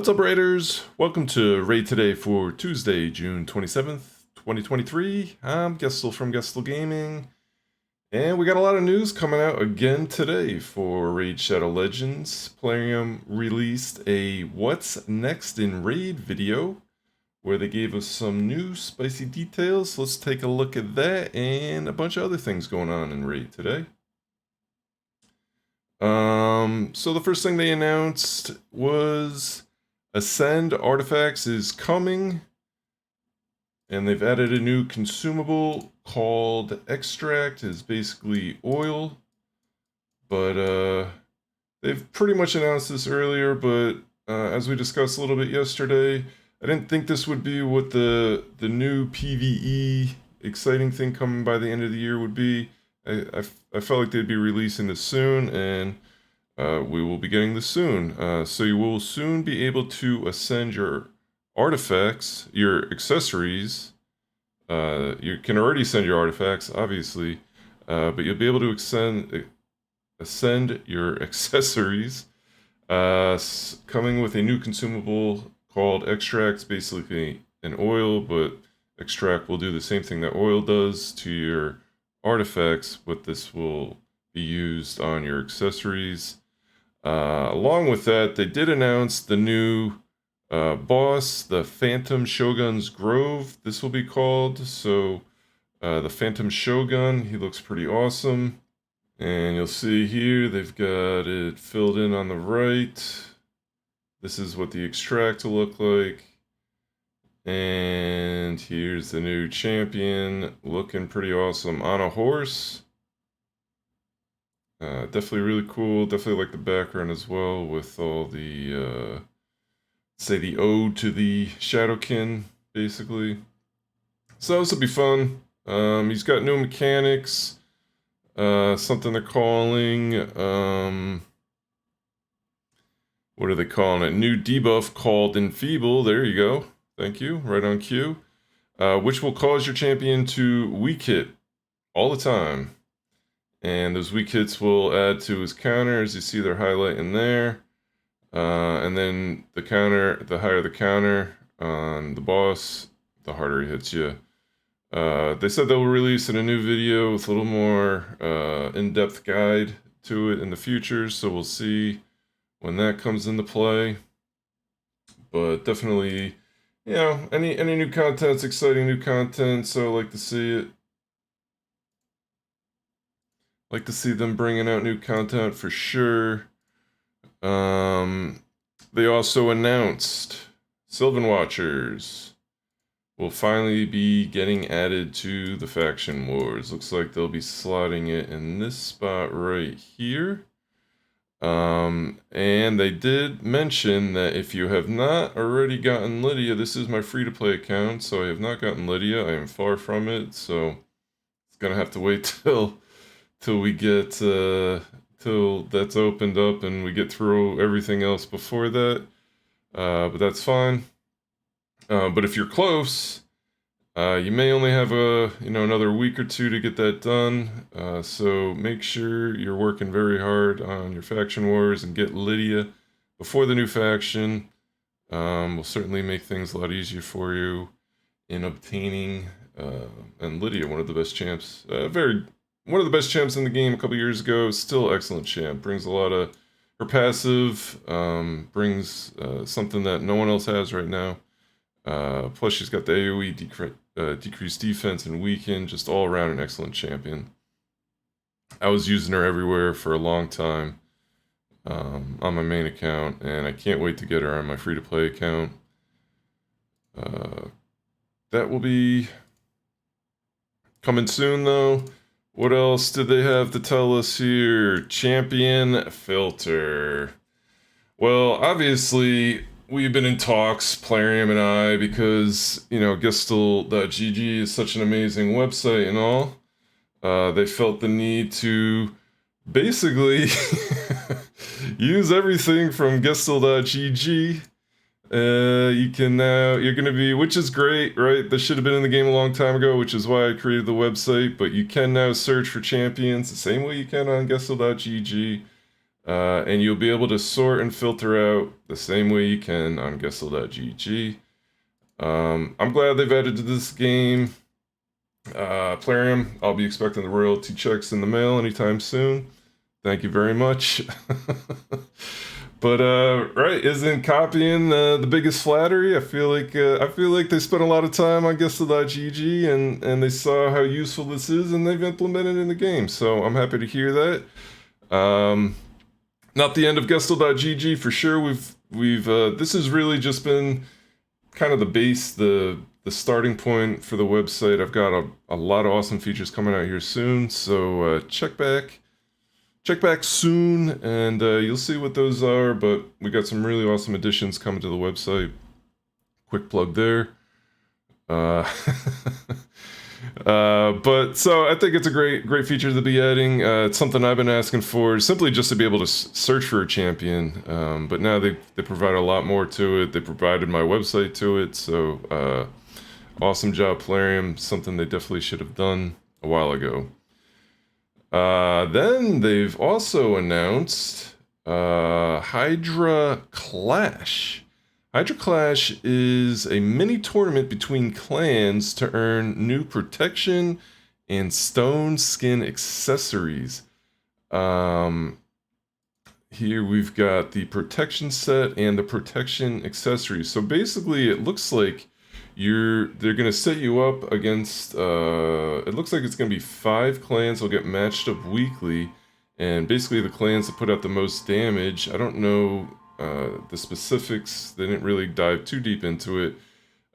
What's up, Raiders? Welcome to Raid Today for Tuesday, June 27th, 2023. I'm Gestel from Gestel Gaming, and we got a lot of news coming out again today for Raid Shadow Legends. Plarium released a What's Next in Raid video, where they gave us some new spicy details. Let's take a look at that and a bunch of other things going on in Raid today. So the first thing they announced was Ascend Artifacts is coming, and they've added a new consumable called Extract. Is basically oil, but they've pretty much announced this earlier, but as we discussed a little bit yesterday, I didn't think this would be what the new PvE exciting thing coming by the end of the year would be. I felt like they'd be releasing this soon, and we will be getting this soon. So you will soon be able to ascend your artifacts, your accessories. You can already send your artifacts, obviously, but you'll be able to ascend your accessories, coming with a new consumable called Extract. Basically an oil, but Extract will do the same thing that oil does to your artifacts, but this will be used on your accessories. Along with that, they did announce the new boss, the Phantom Shogun's Grove, this will be called. So the Phantom Shogun, he looks pretty awesome. And you'll see here, they've got it filled in on the right. This is what the extract will look like. And here's the new champion, looking pretty awesome on a horse. Definitely really cool. Definitely like the background as well, with all the, say, the ode to the Shadowkin, basically. So this will be fun. He's got new mechanics. Something they're calling, what are they calling it? New debuff called Enfeeble. There you go. Thank you. Right on cue. Which will cause your champion to weak hit all the time. And those weak hits will add to his counter, as you see they're highlighting there. And then the counter, the higher the counter on the boss, the harder he hits you. They said they'll release in a new video with a little more in-depth guide to it in the future, so we'll see when that comes into play. But definitely, you know, any new content's exciting new content, so I like to see it. Like to see them bringing out new content for sure. They also announced Sylvan Watchers will finally be getting added to the Faction Wars. Looks like they'll be slotting it in this spot right here. And they did mention that if you have not already gotten Lydia, this is my free-to-play account, so I have not gotten Lydia. I am far from it, so it's gonna have to wait till we get till that's opened up and we get through everything else before that. But that's fine. But if you're close, you may only have another week or two to get that done. So make sure you're working very hard on your faction wars and get Lydia before the new faction. Will certainly make things a lot easier for you in obtaining. And Lydia, one of the best champs, one of the best champs in the game a couple years ago, still excellent champ. Brings a lot of her passive, brings something that no one else has right now. Plus she's got the AoE decreased defense and weaken, just all around an excellent champion. I was using her everywhere for a long time on my main account, and I can't wait to get her on my free-to-play account. That will be coming soon, though. What else did they have to tell us here? Champion filter. Well, obviously, we've been in talks, Plarium and I, because, you know, Gestel.gg is such an amazing website and all. They felt the need to basically use everything from Gestel.gg. You're gonna be, which is great, right? This should have been in the game a long time ago, which is why I created the website, but you can now search for champions the same way you can on Gestel.gg. And you'll be able to sort and filter out the same way you can on Gestel.gg. I'm glad they've added to this game. Plarium, I'll be expecting the royalty checks in the mail anytime soon. Thank you very much. But right, isn't copying the biggest flattery? I feel like they spent a lot of time on Gestel.gg and they saw how useful this is and they've implemented it in the game. So I'm happy to hear that. Not the end of Gestel.gg for sure. We've this has really just been kind of the base, the starting point for the website. I've got a lot of awesome features coming out here soon. So check back soon, and you'll see what those are. But we got some really awesome additions coming to the website. Quick plug there. But so I think it's a great feature to be adding. It's something I've been asking for, simply just to be able to search for a champion. But now they provide a lot more to it. They provided my website to it, so awesome job, Plarium. Something they definitely should have done a while ago. Then they've also announced Hydra Clash. Hydra Clash is a mini tournament between clans to earn new protection and stone skin accessories. Here we've got the protection set and the protection accessories. So basically it looks like they're gonna set you up against it looks like it's gonna be 5 clans will get matched up weekly, and basically the clans that put out the most damage. I don't know the specifics. They didn't really dive too deep into it.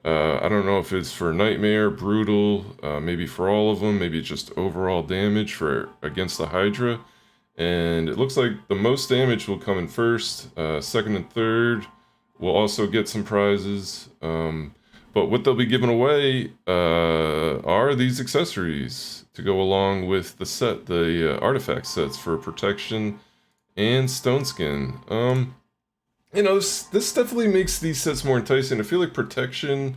I don't know if it's for Nightmare, Brutal, maybe for all of them, maybe just overall damage for against the Hydra. And it looks like the most damage will come in first. Second and third will also get some prizes. But what they'll be giving away are these accessories to go along with the set, the artifact sets for protection and stone skin. You know, this definitely makes these sets more enticing. I feel like protection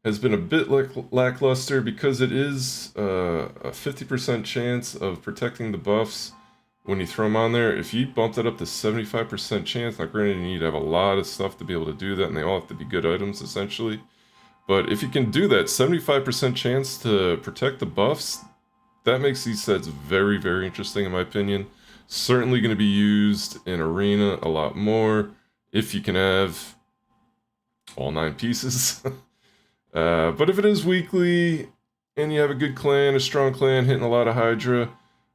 has been a bit lackluster because it is a 50% chance of protecting the buffs when you throw them on there. If you bumped it up to 75% chance, now granted you need to have a lot of stuff to be able to do that, and they all have to be good items essentially. But if you can do that, 75% chance to protect the buffs, that makes these sets very, very interesting in my opinion. Certainly going to be used in Arena a lot more if you can have all 9 pieces. But if it is weekly and you have a good clan, a strong clan hitting a lot of Hydra,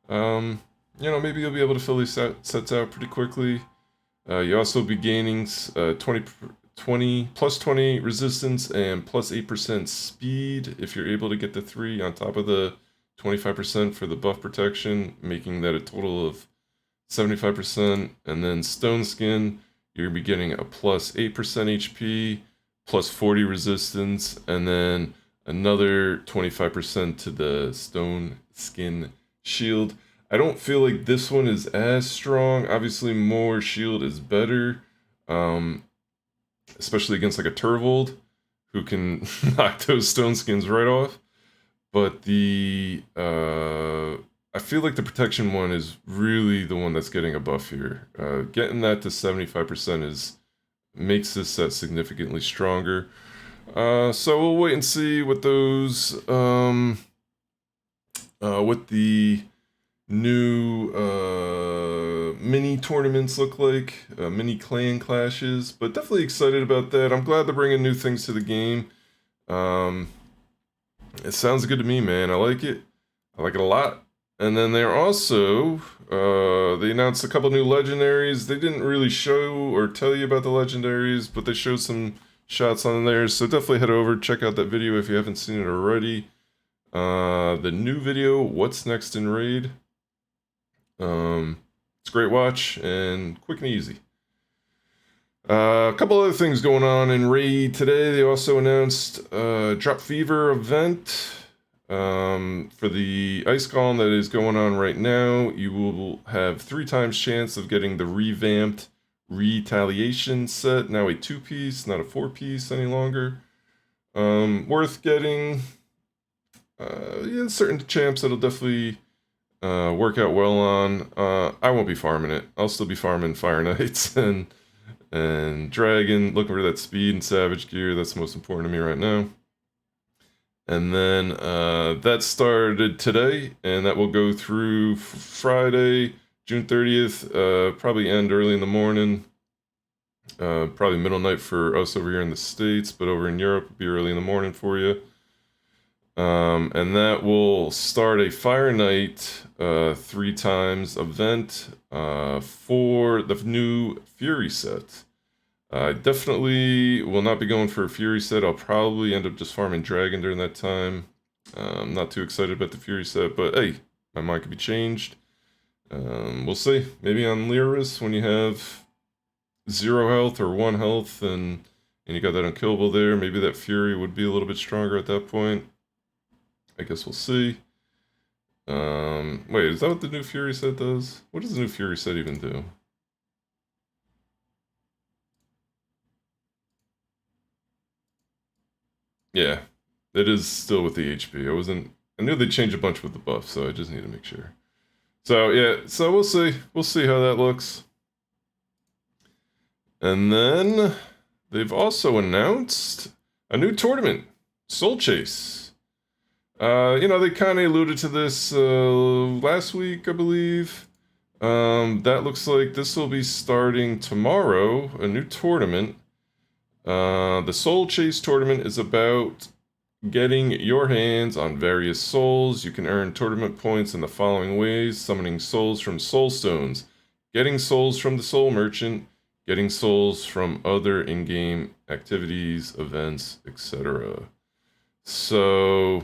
you know, maybe you'll be able to fill these sets out pretty quickly. You also be gaining 20 plus 20 resistance and plus 8% speed if you're able to get the 3 on top of the 25% for the buff protection, making that a total of 75%. And then stone skin, you're gonna be getting a plus 8% HP, plus 40 resistance, and then another 25% to the stone skin shield. I don't feel like this one is as strong. Obviously more shield is better, especially against like a Turvold who can knock those stone skins right off. But the I feel like the protection one is really the one that's getting a buff here. Getting that to 75% makes this set significantly stronger. So we'll wait and see what those what the new mini tournaments look like, mini clan clashes, but definitely excited about that. I'm glad they're bringing new things to the game. It sounds good to me, man. I like it a lot. And then they're also they announced a couple new legendaries. They didn't really show or tell you about the legendaries, but they showed some shots on there, so definitely head over, check out that video if you haven't seen it already. The new video, What's Next in Raid. It's a great watch and quick and easy. A couple other things going on in Raid today. They also announced a Drop Fever event for the Ice Golem that is going on right now. You will have 3 times chance of getting the revamped Retaliation set. Now a 2-piece, not a 4-piece any longer. Worth getting. Yeah, certain champs that'll definitely work out well on. I won't be farming it. I'll still be farming Fire Knights and Dragon, looking for that speed and Savage gear. That's most important to me right now. And then that started today, and that will go through Friday, June 30th. Probably end early in the morning. Probably middle night for us over here in the States, but over in Europe, it'll be early in the morning for you. And that will start a Fire Night 3 times event for the new Fury set. I definitely will not be going for a Fury set. I'll probably end up just farming Dragon during that time. I'm not too excited about the Fury set, but hey, my mind could be changed. We'll see. Maybe on Lyris, when you have 0 health or 1 health and you got that unkillable there, maybe that Fury would be a little bit stronger at that point. I guess we'll see. Wait, is that what the new Fury set does? What does the new Fury set even do? Yeah, it is still with the HP. I knew they'd change a bunch with the buff, so I just need to make sure. So yeah, so we'll see. We'll see how that looks. And then they've also announced a new tournament, Soul Chase. They kind of alluded to this last week, I believe. That looks like this will be starting tomorrow, a new tournament. The Soul Chase tournament is about getting your hands on various souls. You can earn tournament points in the following ways: summoning souls from soul stones, getting souls from the soul merchant, getting souls from other in-game activities, events, etc. So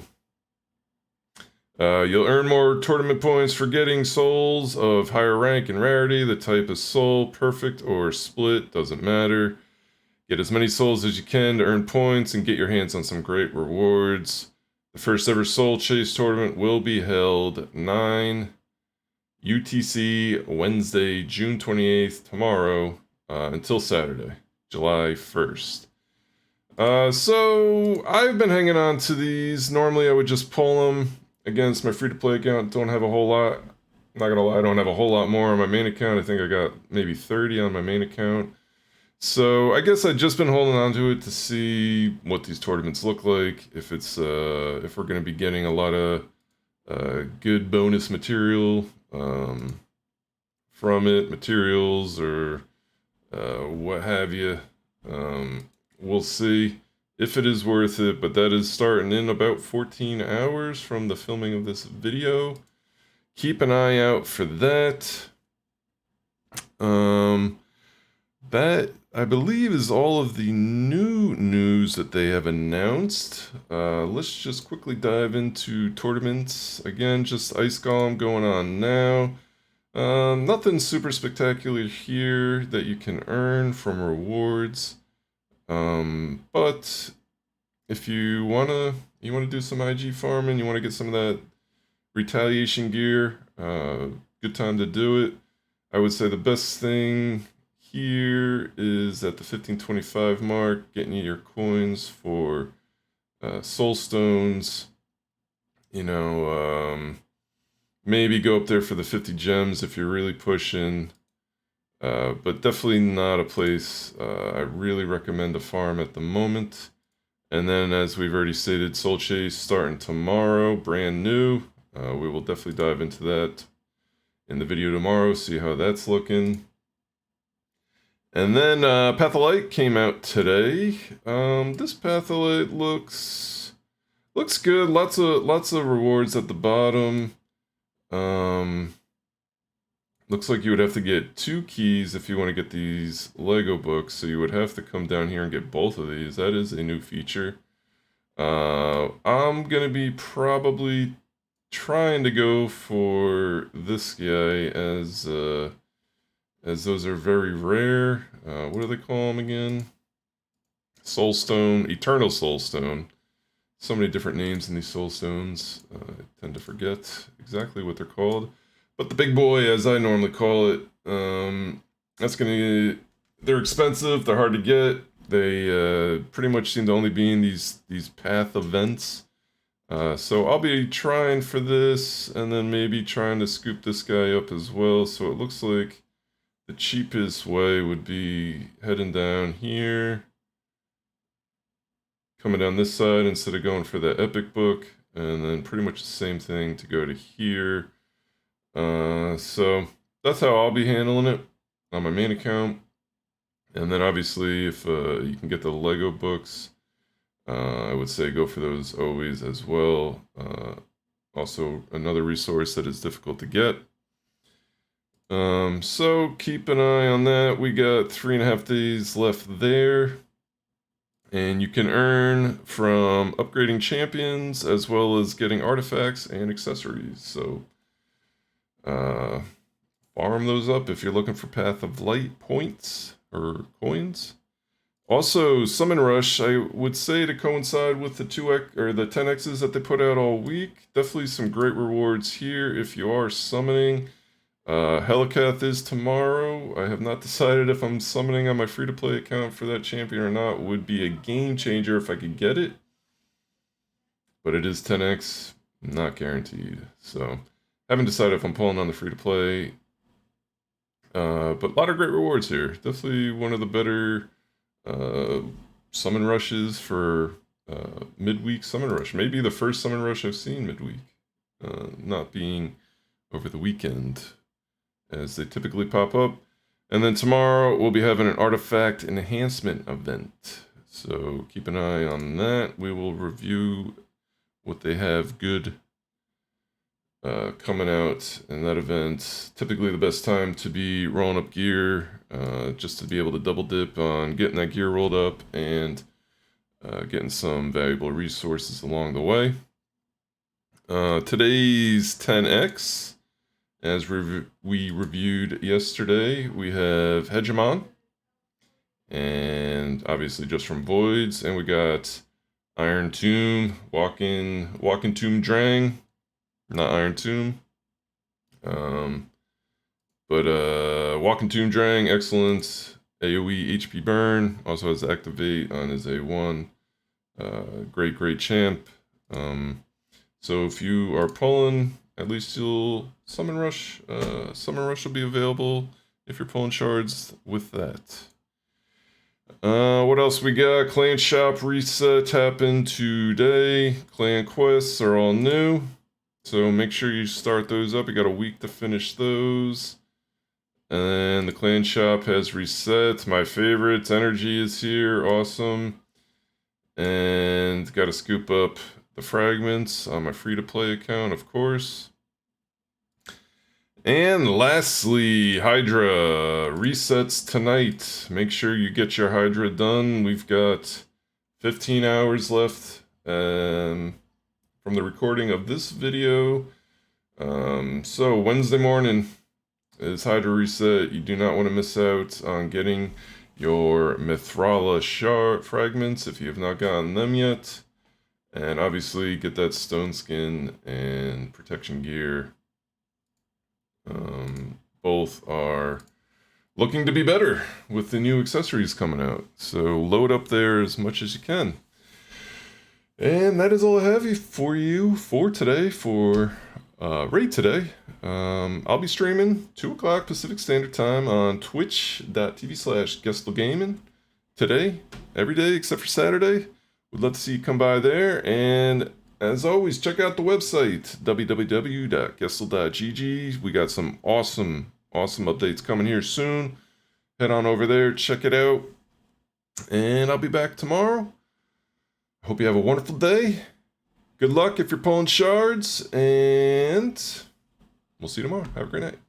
you'll earn more tournament points for getting souls of higher rank and rarity. The type of soul, perfect or split, doesn't matter. Get as many souls as you can to earn points and get your hands on some great rewards. The first ever Soul Chase tournament will be held 9 UTC Wednesday, June 28th, tomorrow, until Saturday, July 1st. So I've been hanging on to these. Normally I would just pull them against my free-to-play account. Don't have a whole lot. I'm not gonna lie, I don't have a whole lot more on my main account. I think I got maybe 30 on my main account. So I guess I've just been holding on to it to see what these tournaments look like. If we're going to be getting a lot of good bonus material from it, materials or what have you. We'll see if it is worth it. But that is starting in about 14 hours from the filming of this video. Keep an eye out for that. That, I believe, is all of the new news that they have announced. Let's just quickly dive into tournaments. Again, just Ice Golem going on now. Nothing super spectacular here that you can earn from rewards. But if you wanna do some IG farming, you wanna get some of that retaliation gear, good time to do it. I would say the best thing here is at the 1525 mark, getting you your coins for soul stones. Maybe go up there for the 50 gems if you're really pushing. But definitely not a place I really recommend to farm at the moment. And then, as we've already stated, Soul Chase starting tomorrow, brand new. We will definitely dive into that in the video tomorrow, see how that's looking. And then Patholite came out today. This Patholite looks good. Lots of rewards at the bottom. Looks like you would have to get 2 keys if you want to get these Lego books. So you would have to come down here and get both of these. That is a new feature. I'm gonna be probably trying to go for this guy as those are very rare. What do they call them again? Soulstone, Eternal Soulstone. So many different names in these Soulstones. I tend to forget exactly what they're called. But the big boy, as I normally call it, they're expensive, they're hard to get. They pretty much seem to only be in these path events. So I'll be trying for this, and then maybe trying to scoop this guy up as well. So it looks like the cheapest way would be heading down here, coming down this side instead of going for the epic book, and then pretty much the same thing to go to here. So that's how I'll be handling it on my main account. And then obviously if you can get the Lego books, I would say go for those always as well. Also another resource that is difficult to get. So keep an eye on that. We got 3.5 days left there. And you can earn from upgrading champions as well as getting artifacts and accessories. So farm those up if you're looking for Path of Light points or coins. Also, Summon Rush, I would say to coincide with the 2x or the 10x's that they put out all week. Definitely some great rewards here if you are summoning. Helicath is tomorrow. I have not decided if I'm summoning on my free-to-play account for that champion or not. Would be a game changer if I could get it. But it is 10x, not guaranteed. So, haven't decided if I'm pulling on the free-to-play. But a lot of great rewards here. Definitely one of the better summon rushes for midweek summon rush. Maybe the first summon rush I've seen midweek. Not being over the weekend, as they typically pop up. And then tomorrow we'll be having an artifact enhancement event. So keep an eye on that. We will review what they have good coming out in that event. Typically the best time to be rolling up gear, just to be able to double dip on getting that gear rolled up and getting some valuable resources along the way. Today's 10x, as we reviewed yesterday, we have Hegemon, and obviously just from Voids, and we got Iron Tomb, Walking Tomb Drang, not Iron Tomb, but Walking Tomb Drang, excellent AoE HP burn, also has Activate on his A1, great champ. So if you are pulling, at least you'll Summon Rush will be available if you're pulling shards with that. What else we got? Clan Shop reset happened today. Clan quests are all new, so make sure you start those up. You got a week to finish those. And the Clan Shop has reset. My favorites, Energy is here, awesome. And got to scoop up the fragments on my free-to-play account, of course. And lastly, Hydra resets tonight. Make sure you get your Hydra done. We've got 15 hours left from the recording of this video. So Wednesday morning is Hydra reset. You do not want to miss out on getting your Mithrala shard fragments if you have not gotten them yet. And obviously get that stone skin and protection gear. Both are looking to be better with the new accessories coming out. So load up there as much as you can. And that is all I have for you for today, for Raid today. I'll be streaming 2 o'clock Pacific Standard Time on twitch.tv/GestelGaming today, every day except for Saturday. Would love to see you come by there. And as always, check out the website, www.gestel.gg. We got some awesome updates coming here soon. Head on over there, check it out. And I'll be back tomorrow. Hope you have a wonderful day. Good luck if you're pulling shards. And we'll see you tomorrow. Have a great night.